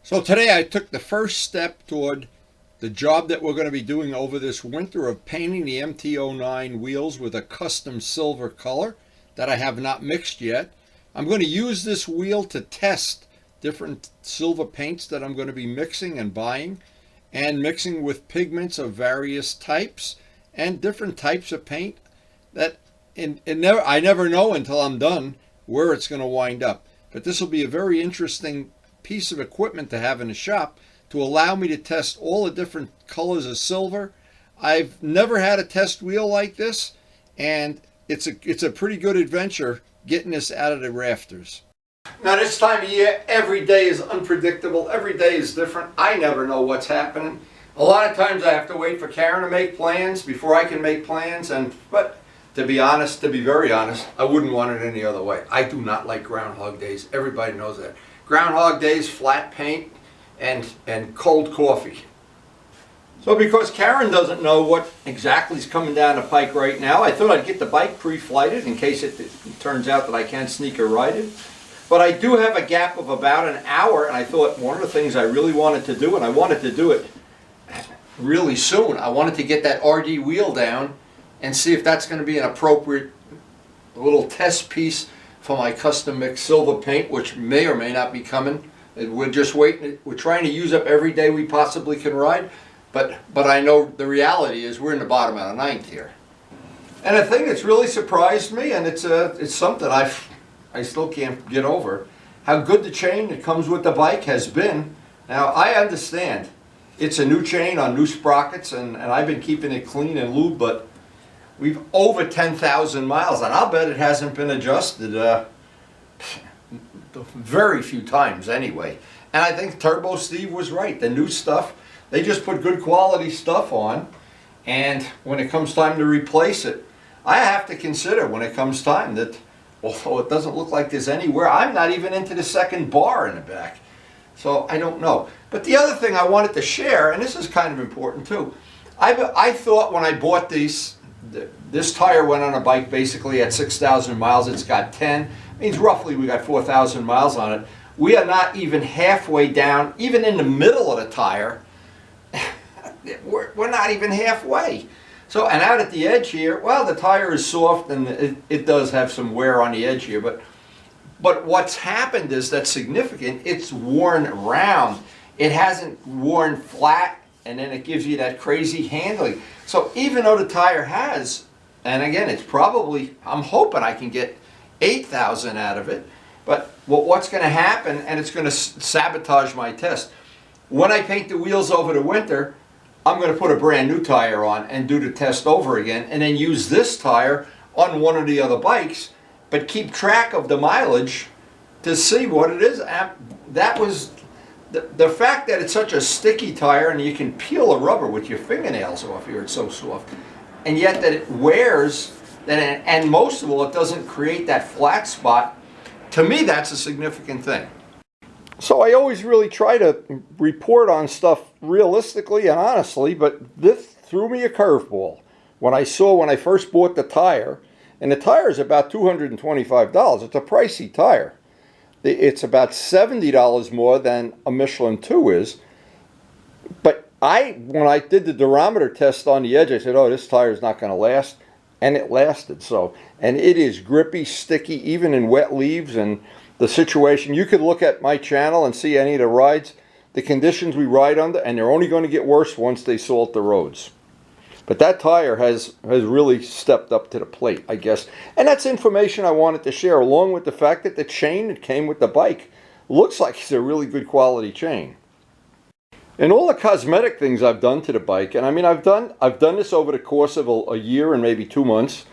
So today I took the first step toward the job that we're going to be doing over this winter of painting the MT09 wheels with a custom silver color that I have not mixed yet. I'm going to use this wheel to test different silver paints that I'm going to be mixing and buying, and mixing with pigments of various types and different types of paint that I never know until I'm done where it's going to wind up. But this will be a very interesting piece of equipment to have in the shop to allow me to test all the different colors of silver. I've never had a test wheel like this, and it's a pretty good adventure getting this out of the rafters. Now this time of year, every day is unpredictable. Every day is different. I never know what's happening. A lot of times I have to wait for Karen to make plans before I can make plans, but to be very honest, I wouldn't want it any other way. I do not like Groundhog Days. Everybody knows that. Groundhog Days, flat paint, and cold coffee. So because Karen doesn't know what exactly is coming down the pike right now, I thought I'd get the bike pre-flighted in case it turns out that I can't sneak a ride in. But I do have a gap of about an hour, and I thought one of the things I really wanted to do, and I wanted to do it really soon, I wanted to get that RD wheel down and see if that's going to be an appropriate little test piece for my custom mixed silver paint, which may or may not be coming. We're just waiting. We're trying to use up every day we possibly can ride, but I know the reality is we're in the bottom of the ninth here. And the thing that's really surprised me, and it's something I still can't get over, how good the chain that comes with the bike has been. Now I understand it's a new chain on new sprockets, and I've been keeping it clean and lubed, but we've over 10,000 miles, and I'll bet it hasn't been adjusted very few times anyway. And I think Turbo Steve was right. The new stuff, they just put good quality stuff on, and when it comes time to replace it, I have to consider when it comes time that, although it doesn't look like there's anywhere, I'm not even into the second bar in the back. So I don't know. But the other thing I wanted to share, and this is kind of important too, I thought when I bought these, this tire went on a bike basically at 6,000 miles. It's got 10. Means roughly we got 4,000 miles on it. We are not even halfway down, even in the middle of the tire. We're not even halfway. So, and out at the edge here, well, the tire is soft and it does have some wear on the edge here, but what's happened is that's significant. It's worn round. It hasn't worn flat, and then it gives you that crazy handling. So even though the tire has, and again, it's probably, I'm hoping I can get 8,000 out of it, but what's going to happen, and it's going to sabotage my test, when I paint the wheels over the winter, I'm going to put a brand new tire on and do the test over again, and then use this tire on one of the other bikes, but keep track of the mileage to see what it is. That was the fact that it's such a sticky tire, and you can peel the rubber with your fingernails off here, it's so soft, and yet that it wears, and most of all, it doesn't create that flat spot. To me, that's a significant thing. So I always really try to report on stuff realistically and honestly, but this threw me a curveball when I first bought the tire, and the tire is about $225. It's a pricey tire. It's about $70 more than a Michelin 2 is. But when I did the durometer test on the edge, I said, oh, this tire is not going to last. And it lasted. So, and it is grippy, sticky, even in wet leaves and the situation. You could look at my channel and see any of the rides, the conditions we ride under, and they're only going to get worse once they salt the roads. But that tire has really stepped up to the plate, I guess. And that's information I wanted to share, along with the fact that the chain that came with the bike looks like it's a really good quality chain. And all the cosmetic things I've done to the bike, and I mean I've done this over the course of a year and maybe 2 months.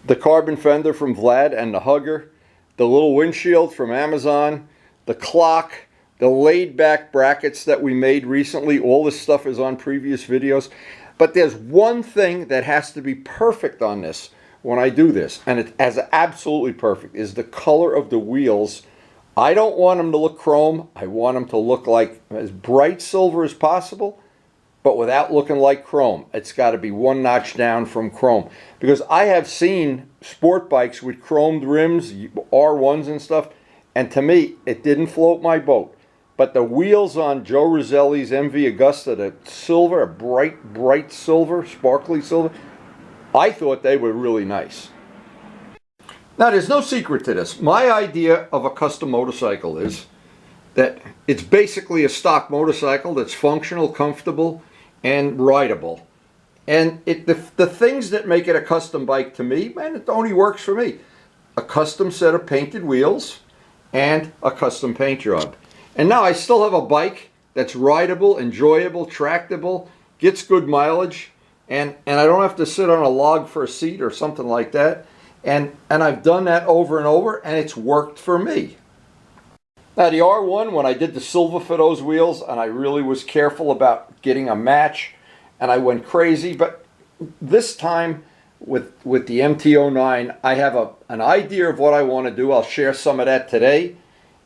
The carbon fender from Vlad and the Hugger, the little windshield from Amazon, the clock, the laid back brackets that we made recently. All this stuff is on previous videos. But there's one thing that has to be perfect on this when I do this, and it's absolutely perfect, is the color of the wheels. I don't want them to look chrome. I want them to look like as bright silver as possible, but without looking like chrome. It's got to be one notch down from chrome. Because I have seen sport bikes with chromed rims, R1s and stuff, and to me, it didn't float my boat. But the wheels on Joe Roselli's MV Augusta, the silver, a bright silver, sparkly silver, I thought they were really nice. Now, there's no secret to this. My idea of a custom motorcycle is that it's basically a stock motorcycle that's functional, comfortable, and rideable. And the things that make it a custom bike to me, man, it only works for me. A custom set of painted wheels and a custom paint job. And now I still have a bike that's rideable, enjoyable, tractable, gets good mileage, and I don't have to sit on a log for a seat or something like that. And I've done that over and over, and it's worked for me. Now the R1, when I did the silver for those wheels, and I really was careful about getting a match, and I went crazy, but this time with the MT09, I have an idea of what I want to do. I'll share some of that today,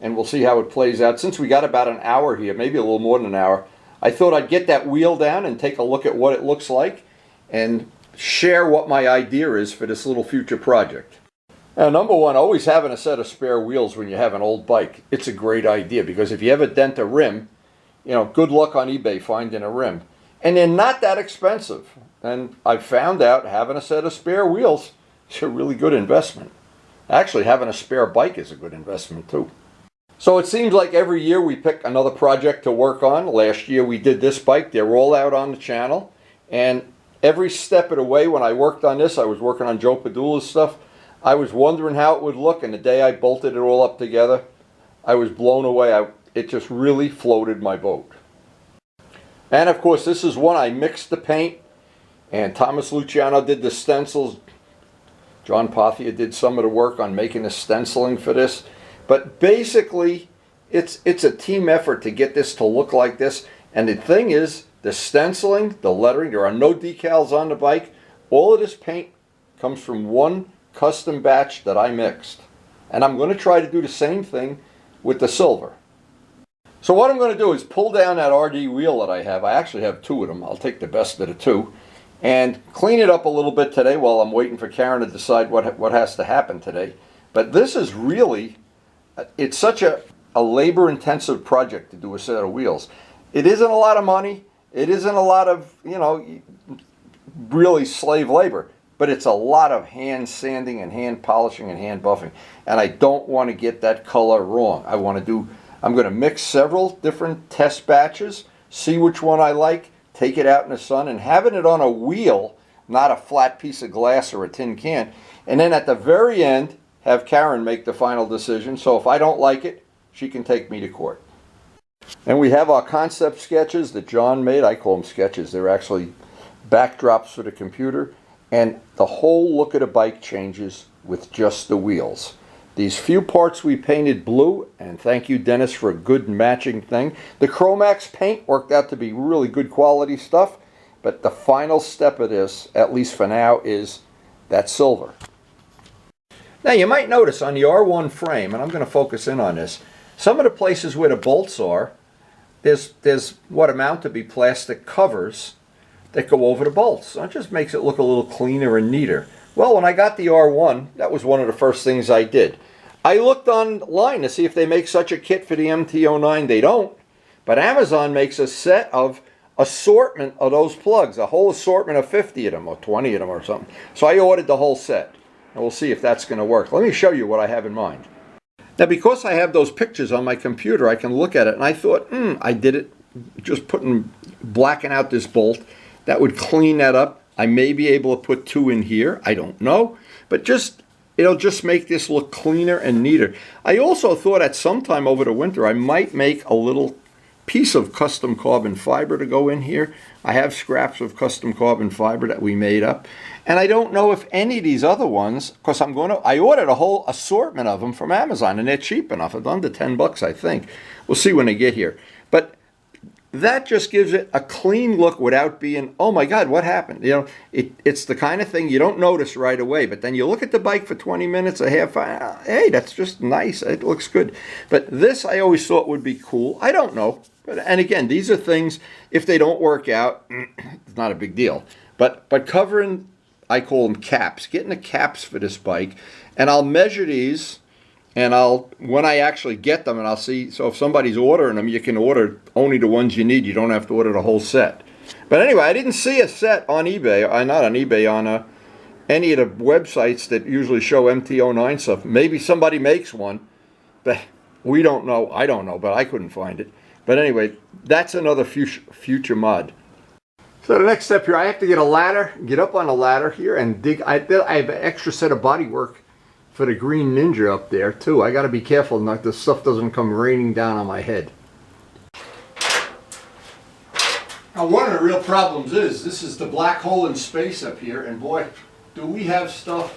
and we'll see how it plays out. Since we got about an hour here, maybe a little more than an hour, I thought I'd get that wheel down and take a look at what it looks like and share what my idea is for this little future project. Now, number one, always having a set of spare wheels when you have an old bike. It's a great idea because if you ever dent a rim, you know, good luck on eBay finding a rim. And they're not that expensive. And I found out having a set of spare wheels is a really good investment. Actually, having a spare bike is a good investment too. So it seems like every year we pick another project to work on. Last year we did this bike. They're all out on the channel. And every step of the way when I worked on this, I was working on Joe Padula's stuff. I was wondering how it would look, and the day I bolted it all up together, I was blown away. It just really floated my boat. And of course, this is one I mixed the paint, and Thomas Luciano did the stencils. John Pothia did some of the work on making the stenciling for this. But basically, it's a team effort to get this to look like this. And the thing is, the stenciling, the lettering, there are no decals on the bike. All of this paint comes from one custom batch that I mixed. And I'm going to try to do the same thing with the silver. So what I'm going to do is pull down that RD wheel that I have. I actually have two of them. I'll take the best of the two. And clean it up a little bit today while I'm waiting for Karen to decide what has to happen today. But this is really, it's such a labor-intensive project to do a set of wheels. It isn't a lot of money. It isn't a lot of, you know, really slave labor. But it's a lot of hand sanding and hand polishing and hand buffing. And I don't want to get that color wrong. I'm going to mix several different test batches, see which one I like, take it out in the sun, and having it on a wheel, not a flat piece of glass or a tin can. And then at the very end, have Karen make the final decision. So if I don't like it, she can take me to court. And we have our concept sketches that John made. I call them sketches. They're actually backdrops for the computer. And the whole look of the bike changes with just the wheels. These few parts we painted blue, and thank you, Dennis, for a good matching thing. The Chromax paint worked out to be really good quality stuff, but the final step of this, at least for now, is that silver. Now you might notice on the R1 frame, and I'm going to focus in on this, some of the places where the bolts are, there's what amount to be plastic covers that go over the bolts. So it just makes it look a little cleaner and neater. Well, when I got the R1, that was one of the first things I did. I looked online to see if they make such a kit for the MT09. They don't. But Amazon makes a set of assortment of those plugs, a whole assortment of 50 of them or 20 of them or something. So I ordered the whole set. And we'll see if that's going to work. Let me show you what I have in mind. Now, because I have those pictures on my computer, I can look at it. And I thought, I did it just blacking out this bolt. That would clean that up. I may be able to put two in here. I don't know. But it'll just make this look cleaner and neater. I also thought at some time over the winter I might make a little piece of custom carbon fiber to go in here. I have scraps of custom carbon fiber that we made up. And I don't know if any of these other ones, because I ordered a whole assortment of them from Amazon, and they're cheap enough. It's under 10 bucks, I think. We'll see when they get here. But that just gives it a clean look without being, oh my God, what happened? You know, it's the kind of thing you don't notice right away, but then you look at the bike for 20 minutes, a half hour, hey, that's just nice. It looks good. But this I always thought would be cool. I don't know. And again, these are things, if they don't work out, it's not a big deal. But covering, I call them caps, getting the caps for this bike, and I'll measure these And when I actually get them, and I'll see, so if somebody's ordering them, you can order only the ones you need. You don't have to order the whole set. But anyway, I didn't see a set on eBay, not on eBay, on any of the websites that usually show MT09 stuff. Maybe somebody makes one, but we don't know. I don't know, but I couldn't find it. But anyway, that's another future mod. So the next step here, I have to get a ladder, get up on a ladder here and dig. I have an extra set of bodywork for the Green Ninja up there too. I got to be careful that this stuff doesn't come raining down on my head. Now one of the real problems is, this is the black hole in space up here, and boy, do we have stuff.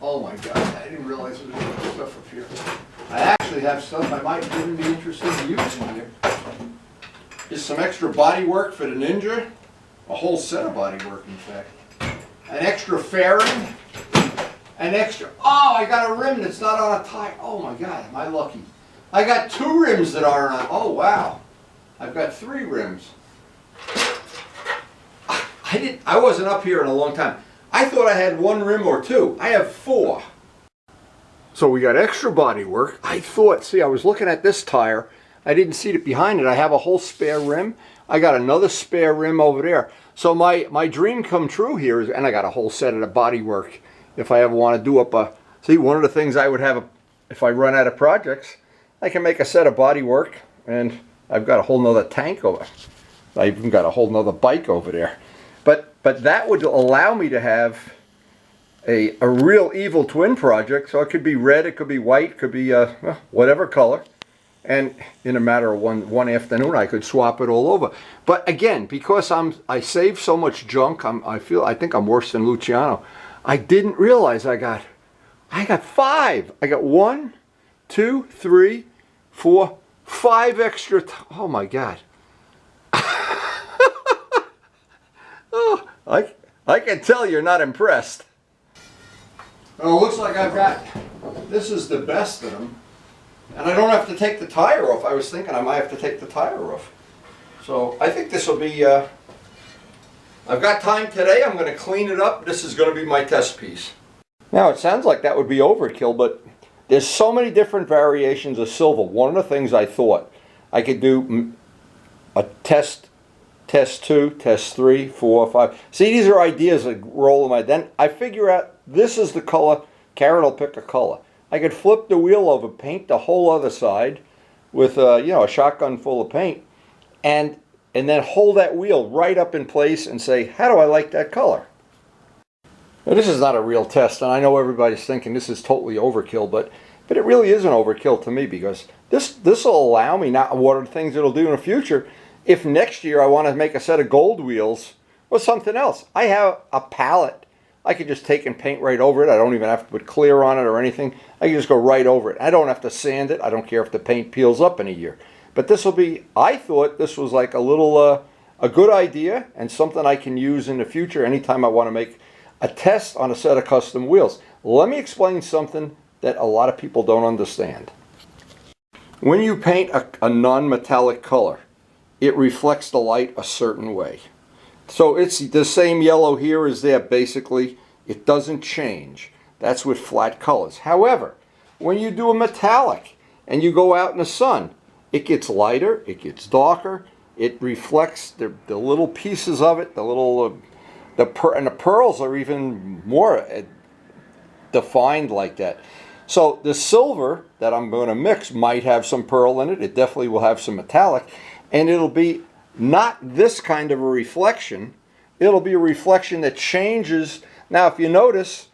Oh my God, I didn't realize there was stuff up here. I actually have stuff I might even be interested in using here. There's some extra body work for the Ninja. A whole set of body work, in fact. An extra fairing. An extra, oh, I got a rim that's not on a tire. Oh my God, am I lucky. I got 2 rims that aren't on, oh wow. I've got 3 rims. I wasn't up here in a long time. I thought I had 1 rim or 2. I have 4. So we got extra body work. I thought, see, I was looking at this tire. I didn't see it behind it. I have a whole spare rim. I got another spare rim over there. So my dream come true here is, and I got a whole set of the body work. If I ever want to do up a, see, one of the things I would have, if I run out of projects, I can make a set of body work, and I've got a whole nother tank over. I even got a whole nother bike over there. But that would allow me to have a real evil twin project. So it could be red, it could be white, it could be whatever color. And in a matter of one afternoon, I could swap it all over. But again, because I save so much junk, I think I'm worse than Luciano. I didn't realize I got 5. I got 1, 2, 3, 4, 5 extra. Oh my God. Oh, I can tell you're not impressed. Well, it looks like I've got, this is the best of them. And I don't have to take the tire off. I was thinking I might have to take the tire off. So I think this will be, I've got time today. I'm going to clean it up. This is going to be my test piece. Now it sounds like that would be overkill, but there's so many different variations of silver. One of the things I thought I could do a test 2, test 3, 4, 5. See, these are ideas that roll in my, then I figure out this is the color. Karen will pick a color. I could flip the wheel over, paint the whole other side with a shotgun full of paint, and then hold that wheel right up in place and say, how do I like that color? Now, this is not a real test, and I know everybody's thinking this is totally overkill, but it really isn't overkill to me, because this will allow me, now what are the things it'll do in the future, if next year I want to make a set of gold wheels or something else. I have a palette. I could just take and paint right over it. I don't even have to put clear on it or anything. I can just go right over it. I don't have to sand it. I don't care if the paint peels up in a year. But this will be, I thought this was like a little, a good idea and something I can use in the future anytime I want to make a test on a set of custom wheels. Let me explain something that a lot of people don't understand. When you paint a non-metallic color, it reflects the light a certain way. So it's the same yellow here as there, basically. It doesn't change. That's with flat colors. However, when you do a metallic and you go out in the sun, it gets lighter, it gets darker, it reflects the little pieces of it, the little, and the pearls are even more defined like that. So the silver that I'm going to mix might have some pearl in it. It definitely will have some metallic, and it'll be not this kind of a reflection. It'll be a reflection that changes. Now, if you notice,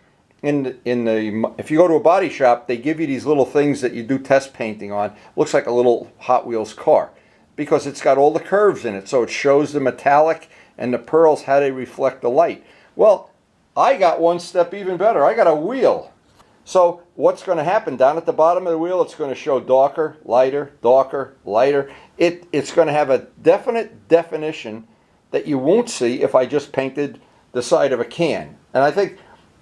if you go to a body shop, they give you these little things that you do test painting on. Looks like a little Hot Wheels car, because it's got all the curves in it. So it shows the metallic and the pearls, how they reflect the light. Well, I got one step even better. I got a wheel. So what's going to happen down at the bottom of the wheel? It's going to show darker, lighter, darker, lighter. It's going to have a definite definition that you won't see if I just painted the side of a can. And I think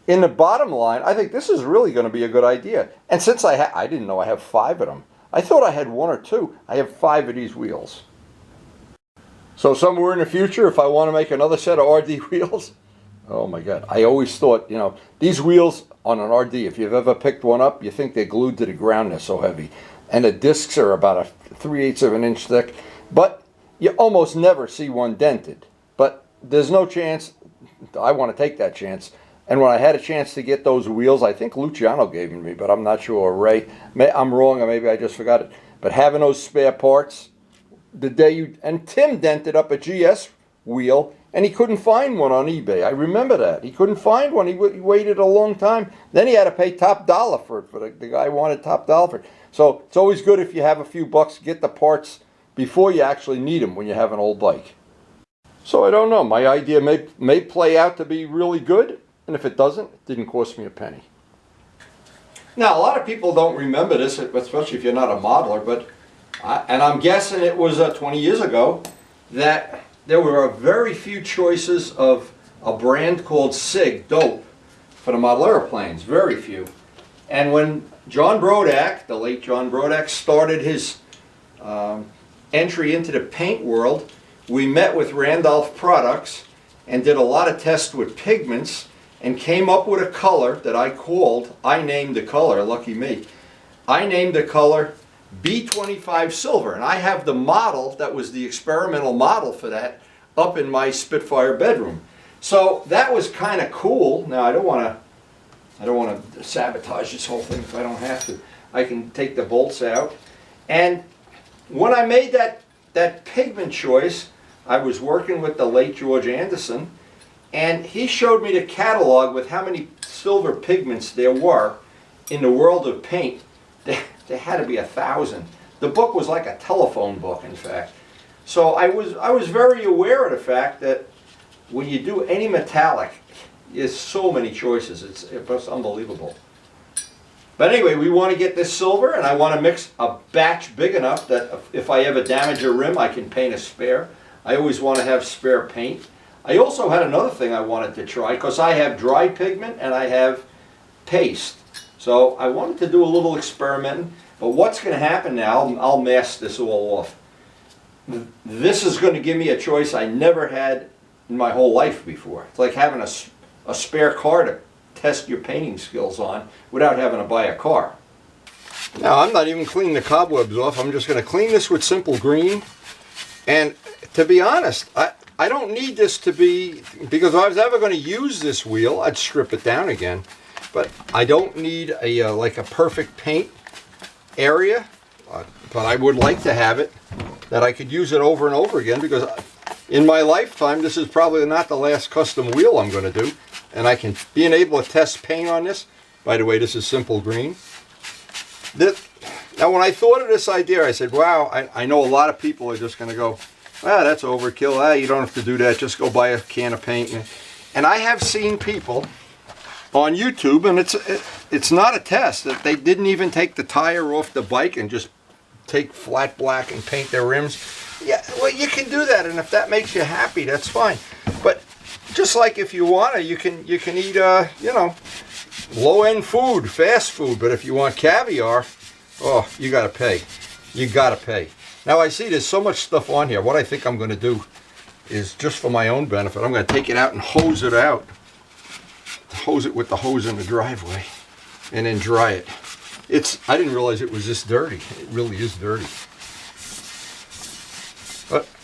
in the bottom line, I think this is really going to be a good idea. And since I didn't know I have 5 of them. I thought I had 1 or 2. I have 5 of these wheels. So somewhere in the future, if I want to make another set of RD wheels, Oh my God. I always thought, you know, these wheels on an RD, if you've ever picked one up, you think they're glued to the ground, they're so heavy. And the discs are about a 3/8 of an inch thick. But you almost never see one dented. But there's no chance. I want to take that chance. And when I had a chance to get those wheels, I think Luciano gave them to me, but I'm not sure. Or Ray. I'm wrong, or maybe I just forgot it. But having those spare parts, the day you... And Tim dented up a GS wheel, and he couldn't find one on eBay. I remember that. He couldn't find one. He waited a long time. Then he had to pay top dollar for it. For the guy wanted top dollar for it. So it's always good if you have a few bucks, get the parts before you actually need them when you have an old bike. So I don't know. My idea may play out to be really good, and if it doesn't, it didn't cost me a penny. Now, a lot of people don't remember this, especially if you're not a modeler, but and I'm guessing it was 20 years ago that there were very few choices of a brand called SIG, dope, for the model airplanes. Very few. And when John Brodak, the late John Brodak, started his entry into the paint world, we met with Randolph Products and did a lot of tests with pigments and came up with a color that I named the color, lucky me, I named the color B25 Silver. And I have the model that was the experimental model for that up in my Spitfire bedroom. So that was kind of cool. Now I don't want to sabotage this whole thing if I don't have to. I can take the bolts out. And when I made that pigment choice, I was working with the late George Anderson, and he showed me the catalog with how many silver pigments there were in the world of paint. There had to be 1,000. The book was like a telephone book, in fact. So I was very aware of the fact that when you do any metallic, there's so many choices. It's just unbelievable. But anyway, we want to get this silver, and I want to mix a batch big enough that if I ever damage a rim, I can paint a spare. I always want to have spare paint. I also had another thing I wanted to try, because I have dry pigment and I have paste. So I wanted to do a little experimenting. But what's going to happen now, I'll mask this all off. This is going to give me a choice I never had in my whole life before. It's like having a spare car to test your painting skills on without having to buy a car. Now I'm not even cleaning the cobwebs off. I'm just going to clean this with simple green. And to be honest, I don't need this to be, because if I was ever going to use this wheel, I'd strip it down again. But I don't need a like a perfect paint area, but I would like to have it that I could use it over and over again, because in my lifetime this is probably not the last custom wheel I'm going to do, and being able to test paint on this. By the way, this is simple green. Now when I thought of this idea, I said, wow, I know a lot of people are just going to go, ah, that's overkill, you don't have to do that, just go buy a can of paint. And I have seen people on YouTube, and it's not a test, that they didn't even take the tire off the bike and just take flat black and paint their rims. Yeah, well, you can do that, and if that makes you happy, that's fine. But just like if you want to, you can eat you know, low-end food, fast food. But if you want caviar, oh, you got to pay. You got to pay. Now I see there's so much stuff on here. What I think I'm going to do is, just for my own benefit, I'm going to take it out and hose it out. Hose it with the hose in the driveway, and then dry it. I didn't realize it was this dirty. It really is dirty.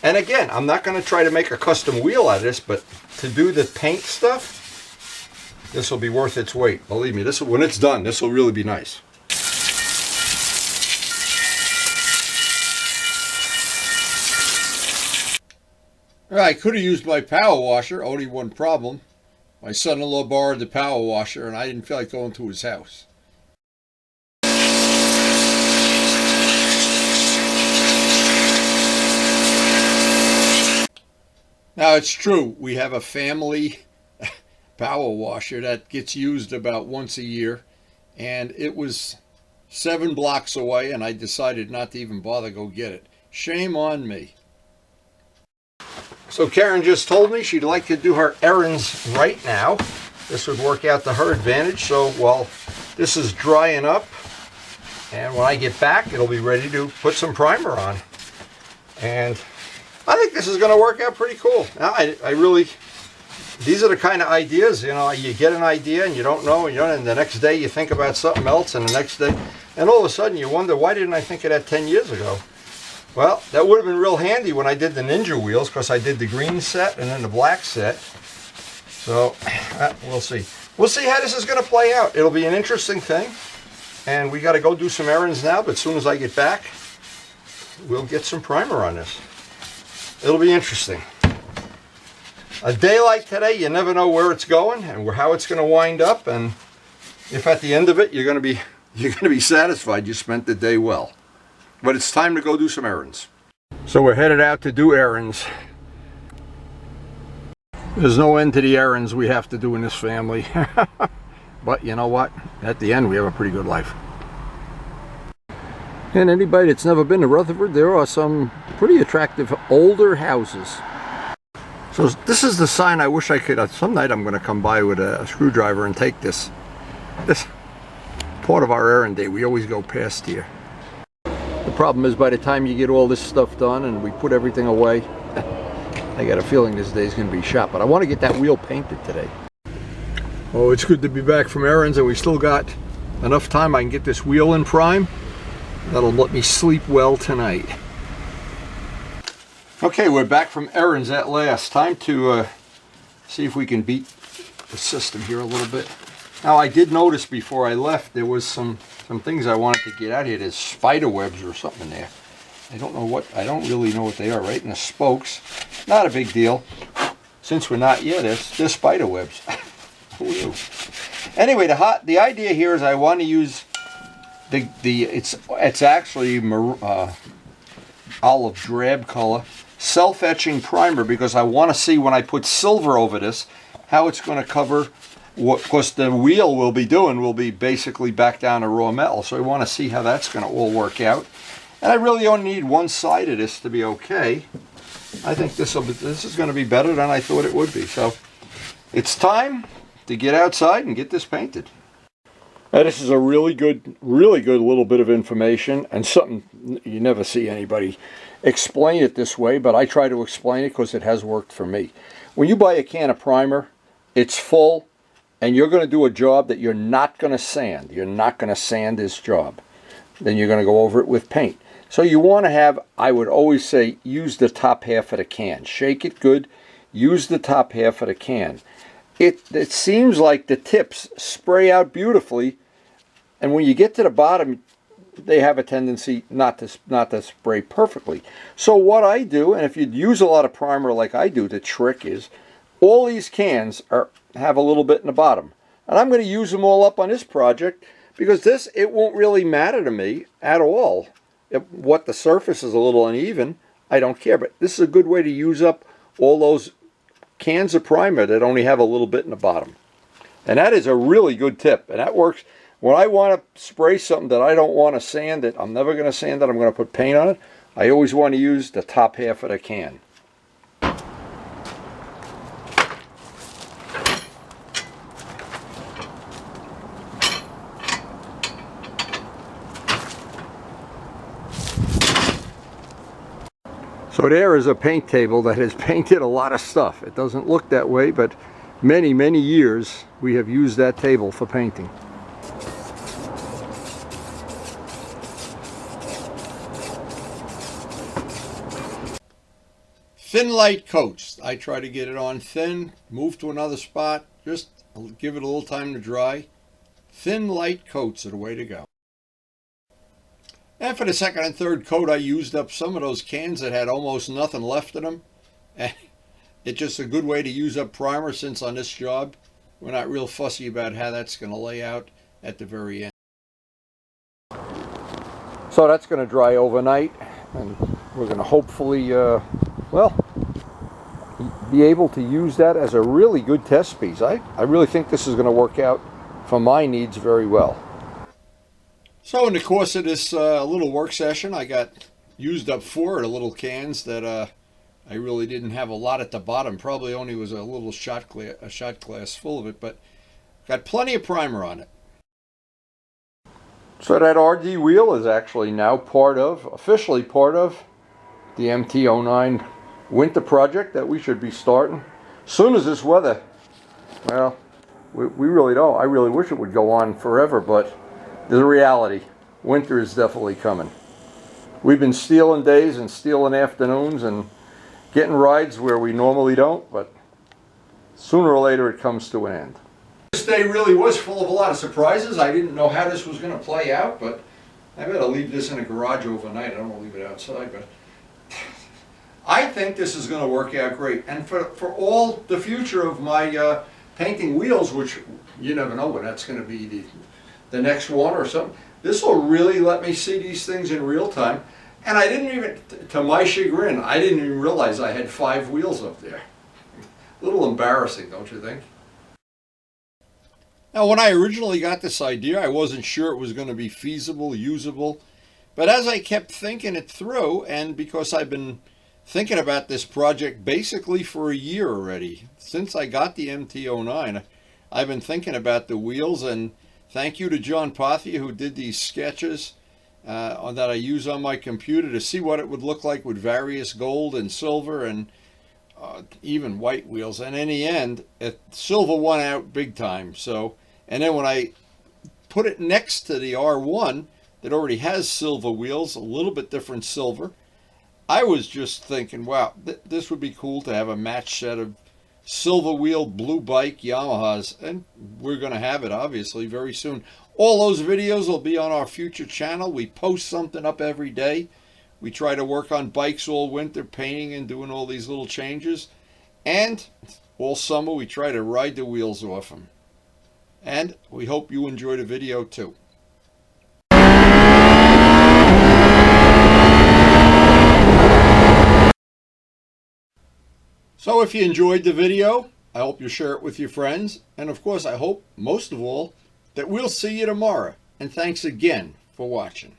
And again, I'm not going to try to make a custom wheel out of this, but to do the paint stuff, this will be worth its weight. Believe me, when it's done, this will really be nice. I could have used my power washer, only one problem. My son-in-law borrowed the power washer, and I didn't feel like going to his house. Now, it's true, we have a family power washer that gets used about once a year, and it was 7 blocks away, and I decided not to even bother go get it. Shame on me. So Karen just told me she'd like to do her errands right now. This would work out to her advantage. So while this is drying up, and when I get back, it'll be ready to put some primer on. And I think this is going to work out pretty cool. Now, I really these are the kind of ideas, you know, you get an idea and you don't know, and the next day you think about something else, and the next day, and all of a sudden you wonder, why didn't I think of that 10 years ago? Well, that would have been real handy when I did the Ninja wheels, because I did the green set and then the black set. So, we'll see. We'll see how this is going to play out. It'll be an interesting thing, and we got to go do some errands now, but as soon as I get back, we'll get some primer on this. It'll be interesting. A day like today, you never know where it's going and how it's going to wind up, and if at the end of it you're going to be satisfied you spent the day well. But it's time to go do some errands. So we're headed out to do errands. There's no end to the errands we have to do in this family. But you know what? At the end we have a pretty good life. And anybody that's never been to Rutherford, there are some pretty attractive older houses. So this is the sign I wish I could, some night I'm going to come by with a screwdriver and take this. This part of our errand day, we always go past here. The problem is by the time you get all this stuff done and we put everything away, I got a feeling this day's going to be shot. But I want to get that wheel painted today. Oh, it's good to be back from errands, and we still got enough time I can get this wheel in prime. That'll let me sleep well tonight. Okay, we're back from errands at last. Time to see if we can beat the system here a little bit. Now, I did notice before I left there was some things I wanted to get out here. There's spider webs or something there. I don't really know what they are, right in the spokes. Not a big deal. Since we're not yet, they're spider webs. Who knew? Anyway, the idea here is I want to use it's actually olive drab color self-etching primer, because I want to see when I put silver over this how it's going to cover what, because the wheel will be basically back down to raw metal. So I want to see how that's going to all work out. And I really only need one side of this to be okay. I think this is going to be better than I thought it would be. So it's time to get outside and get this painted. Now, this is a really good little bit of information, and something you never see anybody explain it this way, but I try to explain it because it has worked for me. When you buy a can of primer, it's full, and you're going to do a job that you're not going to sand. You're not going to sand this job. Then you're going to go over it with paint. So you want to have, I would always say, use the top half of the can. Shake it good. Use the top half of the can. It seems like the tips spray out beautifully, and when you get to the bottom, they have a tendency not to spray perfectly. So what I do, and if you use a lot of primer like I do, the trick is all these cans have a little bit in the bottom. And I'm going to use them all up on this project, because it won't really matter to me at all. What the surface is a little uneven, I don't care. But this is a good way to use up all those cans of primer that only have a little bit in the bottom. And that is a really good tip, and that works. When I want to spray something that I don't want to sand it, I'm never going to sand it, I'm going to put paint on it, I always want to use the top half of the can. So there is a paint table that has painted a lot of stuff. It doesn't look that way, but many, many years we have used that table for painting. Thin light coats. I try to get it on thin, move to another spot, just give it a little time to dry. Thin light coats are the way to go. And for the second and third coat, I used up some of those cans that had almost nothing left in them. And it's just a good way to use up primer, since on this job, we're not real fussy about how that's going to lay out at the very end. So that's going to dry overnight, and we're going to hopefully, be able to use that as a really good test piece. I really think this is going to work out for my needs very well. So in the course of this little work session, I got used up 4 of the little cans that I really didn't have a lot at the bottom. Probably only was a little shot glass full of it, but got plenty of primer on it. So that RD wheel is actually now officially part of the MT09 winter project that we should be starting. As soon as this weather Well, we really don't. I really wish it would go on forever, but there's a reality. Winter is definitely coming. We've been stealing days and stealing afternoons and getting rides where we normally don't, but sooner or later it comes to an end. This day really was full of a lot of surprises. I didn't know how this was going to play out, but I better leave this in a garage overnight. I don't want to leave it outside, but I think this is going to work out great. And for all the future of my painting wheels, which you never know when that's going to be the next one or something, this will really let me see these things in real time. And I didn't even, to my chagrin, I didn't even realize I had 5 wheels up there. A little embarrassing, don't you think? Now, when I originally got this idea, I wasn't sure it was going to be feasible, usable. But as I kept thinking it through, and because I've been thinking about this project basically for a year already, since I got the MT09, I've been thinking about the wheels. And thank you to John Pothia, who did these sketches that I use on my computer to see what it would look like with various gold and silver and even white wheels. And in the end, silver won out big time. So, and then when I put it next to the R1 that already has silver wheels, a little bit different silver, I was just thinking, wow, this would be cool to have a match set of silver wheel blue bike Yamahas, and we're going to have it obviously very soon. All those videos will be on our future channel. We post something up every day. We try to work on bikes all winter, painting and doing all these little changes. And all summer we try to ride the wheels off them. And we hope you enjoy the video too. So if you enjoyed the video, I hope you share it with your friends. And of course, I hope, most of all, that we'll see you tomorrow. And thanks again for watching.